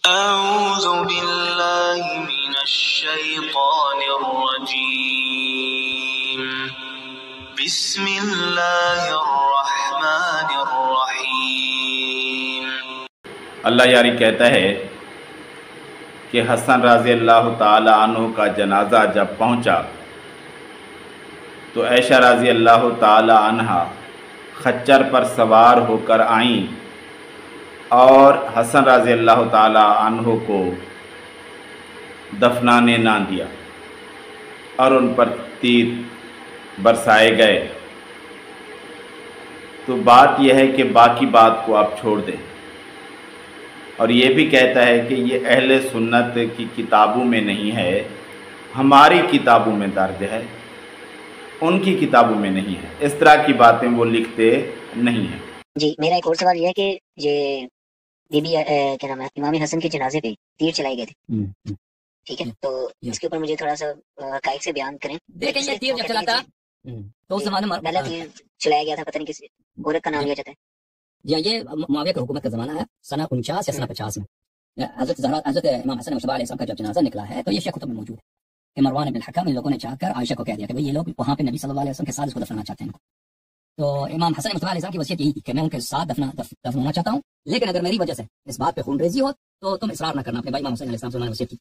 أعوذ بالله من الشيطان الرجيم بسم الله الرحمن الرحيم۔ اللہ یاری کہتا ہے کہ حسن رضی اللہ تعالی عنہ کا جنازہ جب پہنچا تو عائشہ رضی اللہ تعالی عنہا خچر پر سوار ہو کر آئیں اور حسن رضی اللہ تعالی عنہ کو دفنانے نہ دیا اور ان پر تیر برسائے گئے۔ تو بات یہ ہے کہ باقی بات کو آپ چھوڑ دیں، اور یہ بھی کہتا ہے کہ یہ اہل سنت کی کتابوں میں نہیں ہے، ہماری کتابوں میں درج ہے، ان کی کتابوں میں نہیں ہے۔ اس طرح کی باتیں وہ لکھتے نہیں ہیں۔ جی میرا ایک اور سوال یہ ہے کہ یہ بی بی کیا نام ہے امام حسن کے جنازے پہ تیر چلائے گئے تھے، ٹھیک ہے، تو اس کے اوپر مجھے تھوڑا سا حقائق سے بیان کریں۔ دیکھیں یہ تیر جب چلا تھا تو اس زمانے میں پہلا تیر چلایا گیا تھا، پتہ نہیں کس عورت کا نام لیا جاتا ہے۔ جی یہ معاویہ کی حکومت کا زمانہ ہے، سنہ 49 یا سنہ 50 میں حضرت امام حسن مصطفیٰ علیہ السلام کا جب جنازہ نکلا ہے تو یہ شیخ کتب میں موجود ہے کہ مروان بن الحکم ان لوگوں نے چاہ کر عائشہ کو کہہ دیا کہ یہ لوگ وہاں پہ نبی صلی اللہ علیہ وسلم کے ساتھ اس کو دفنانا چاہتے ہیں۔ تو امام حسن مصطفیٰ علیہ السلام کی وصیت یہی تھی کہ میں ان کے ساتھ دفنانا چاہتا ہوں، لیکن اگر میری وجہ سے اس بات پہ خون ریزی ہو تو تم اصرار نہ کرنا۔ اپنے بھائی امام حسن علیہ السلام سے انہوں نے وصیت کی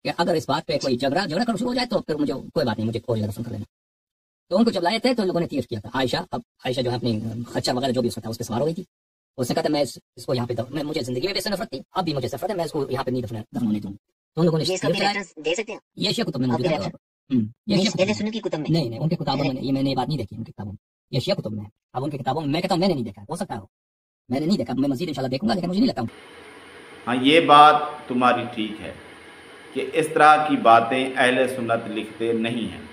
کہ اگر اس بات پہ کوئی جھگڑا کر شروع ہو جائے تو پھر مجھے کوئی بات نہیں، مجھے اور دفن کر لینا۔ تو ان کو جب لائے تھے تو لوگوں نے تیر کیا تھا۔ عائشہ جو ہے اپنی خچر وغیرہ جو بھی اس وقت اس پہ سوار ہو گئی تھی، اس نے کہا تھا میں اس کو یہاں پہ مجھے زندگی میں بھی سے نفرت تھی، اب بھی مجھے نفرت ہے، میں اس کو یہاں پہ نہیں دفنانے دوں۔ تو ان لوگوں نے یہ اس کا بھی ریفرنس دے سکتے ہیں؟ یہ شیعہ کتب میں موجود ہے، اہل سنت کی کتب میں نہیں ان کی کتابوں میں یہ میں نے بات نہیں دیکھی، ان کی کتابوں میں یہ شیعہ کتب میں ہے۔ اب ان کی کتابوں میں کہتا ہوں میں نے نہیں دیکھا، ہو سکتا ہے میں نے نہیں دیکھا، میں مزید انشاءاللہ دیکھوں گا، لیکن مجھے نہیں لگتا۔ ہاں یہ بات تمہاری ٹھیک ہے کہ اس طرح کی باتیں اہل سنت لکھتے نہیں ہیں۔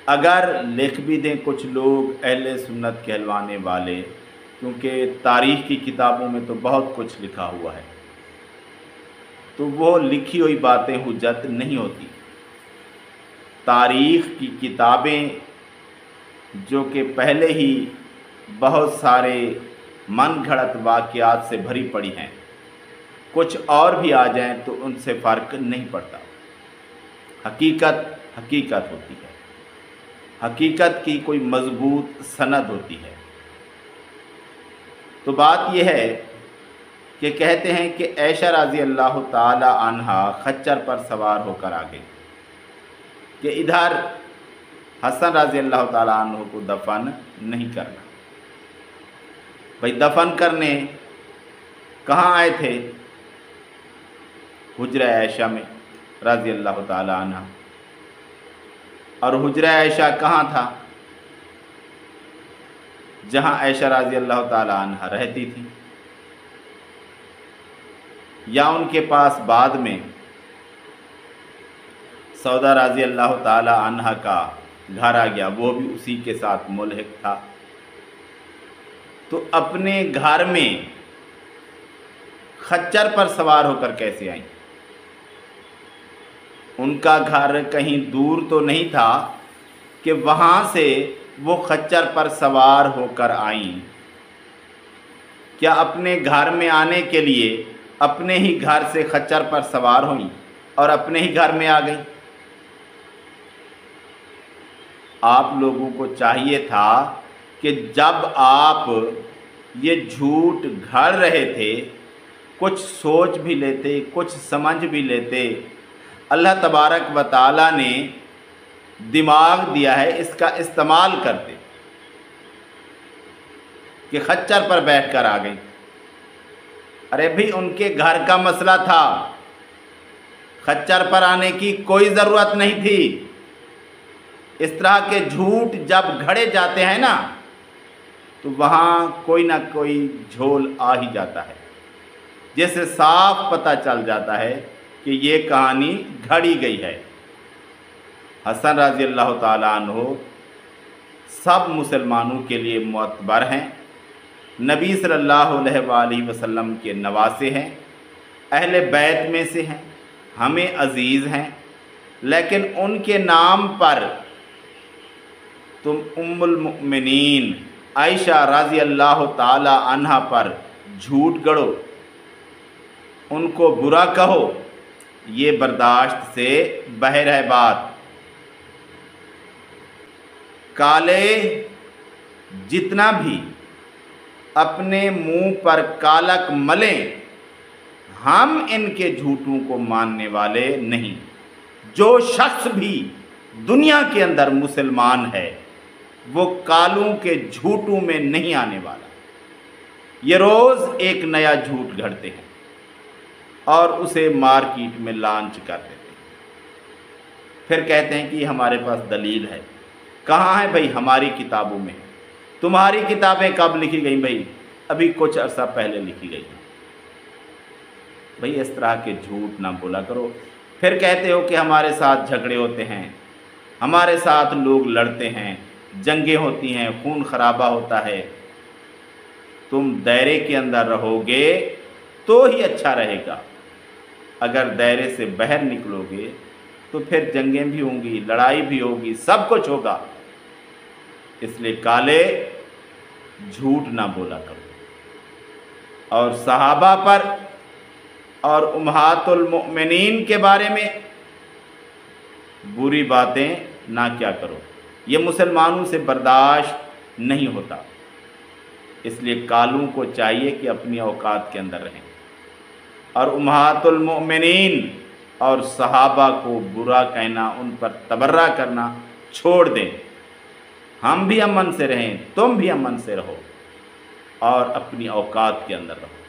اگر لکھ بھی دیں کچھ لوگ اہل سنت کہلوانے والے، کیونکہ تاریخ کی کتابوں میں تو بہت کچھ لکھا ہوا ہے، تو وہ لکھی ہوئی باتیں حجت نہیں ہوتی۔ تاریخ کی کتابیں جو کہ پہلے ہی بہت سارے من گھڑت واقعات سے بھری پڑی ہیں، کچھ اور بھی آ جائیں تو ان سے فرق نہیں پڑتا۔ حقیقت ہوتی ہے، حقیقت کی کوئی مضبوط سند ہوتی ہے۔ تو بات یہ ہے کہ کہتے ہیں کہ عائشہ رضی اللہ تعالی عنہا خچر پر سوار ہو کر آ گئی کہ ادھر حسن رضی اللہ تعالی عنہ کو دفن نہیں کرنا۔ بھئی دفن کرنے کہاں آئے تھے؟ حجرہ عائشہ میں رضی اللہ تعالی عنہ، اور حجرہ عائشہ کہاں تھا؟ جہاں عائشہ رضی اللہ تعالی عنہ رہتی تھی، یا ان کے پاس بعد میں سودا رضی اللہ تعالی عنہ کا گھر آ گیا، وہ بھی اسی کے ساتھ ملحق تھا۔ تو اپنے گھر میں خچر پر سوار ہو کر کیسے آئیں؟ ان کا گھر کہیں دور تو نہیں تھا کہ وہاں سے وہ خچر پر سوار ہو کر آئیں؟ کیا اپنے گھر میں آنے کے لیے اپنے ہی گھر سے خچر پر سوار ہوئیں اور اپنے ہی گھر میں آ گئیں؟ آپ لوگوں کو چاہیے تھا کہ جب آپ یہ جھوٹ گھڑ رہے تھے کچھ سوچ بھی لیتے، کچھ سمجھ بھی لیتے۔ اللہ تبارک و تعالیٰ نے دماغ دیا ہے، اس کا استعمال کرتے کہ خچر پر بیٹھ کر آ گئی۔ ارے بھی ان کے گھر کا مسئلہ تھا، خچر پر آنے کی کوئی ضرورت نہیں تھی۔ اس طرح کے جھوٹ جب گھڑے جاتے ہیں نا تو وہاں کوئی نہ کوئی جھول آ ہی جاتا ہے، جس سے صاف پتہ چل جاتا ہے کہ یہ کہانی گھڑی گئی ہے۔ حسن رضی اللہ تعالیٰ عنہ سب مسلمانوں کے لیے معتبر ہیں، نبی صلی اللہ علیہ وآلہ وسلم کے نواسے ہیں، اہل بیت میں سے ہیں، ہمیں عزیز ہیں، لیکن ان کے نام پر تم ام المؤمنین عائشہ رضی اللہ تعالی عنہ پر جھوٹ گڑو، ان کو برا کہو، یہ برداشت سے باہر ہے بات۔ کالے جتنا بھی اپنے منہ پر کالک ملیں، ہم ان کے جھوٹوں کو ماننے والے نہیں۔ جو شخص بھی دنیا کے اندر مسلمان ہے وہ کالوں کے جھوٹوں میں نہیں آنے والا۔ یہ روز ایک نیا جھوٹ گھڑتے ہیں اور اسے مارکیٹ میں لانچ کر دیتے ہیں، پھر کہتے ہیں کہ یہ ہمارے پاس دلیل ہے۔ کہاں ہے بھائی؟ ہماری کتابوں میں۔ تمہاری کتابیں کب لکھی گئیں بھائی؟ ابھی کچھ عرصہ پہلے لکھی گئی ہیں۔ بھائی اس طرح کے جھوٹ نہ بولا کرو۔ پھر کہتے ہو کہ ہمارے ساتھ جھگڑے ہوتے ہیں، ہمارے ساتھ لوگ لڑتے ہیں، جنگیں ہوتی ہیں، خون خرابہ ہوتا ہے۔ تم دائرے کے اندر رہو گے تو ہی اچھا رہے گا۔ اگر دائرے سے باہر نکلو گے تو پھر جنگیں بھی ہوں گی، لڑائی بھی ہوگی، سب کچھ ہوگا۔ اس لیے کالے جھوٹ نہ بولا کرو۔ اور صحابہ پر اور امہات المؤمنین کے بارے میں بری باتیں نہ کیا کرو، یہ مسلمانوں سے برداشت نہیں ہوتا۔ اس لیے کالوں کو چاہیے کہ اپنی اوقات کے اندر رہیں، اور امہات المؤمنین اور صحابہ کو برا کہنا، ان پر تبرہ کرنا چھوڑ دیں۔ ہم بھی امن سے رہیں، تم بھی امن سے رہو اور اپنی اوقات کے اندر رہو۔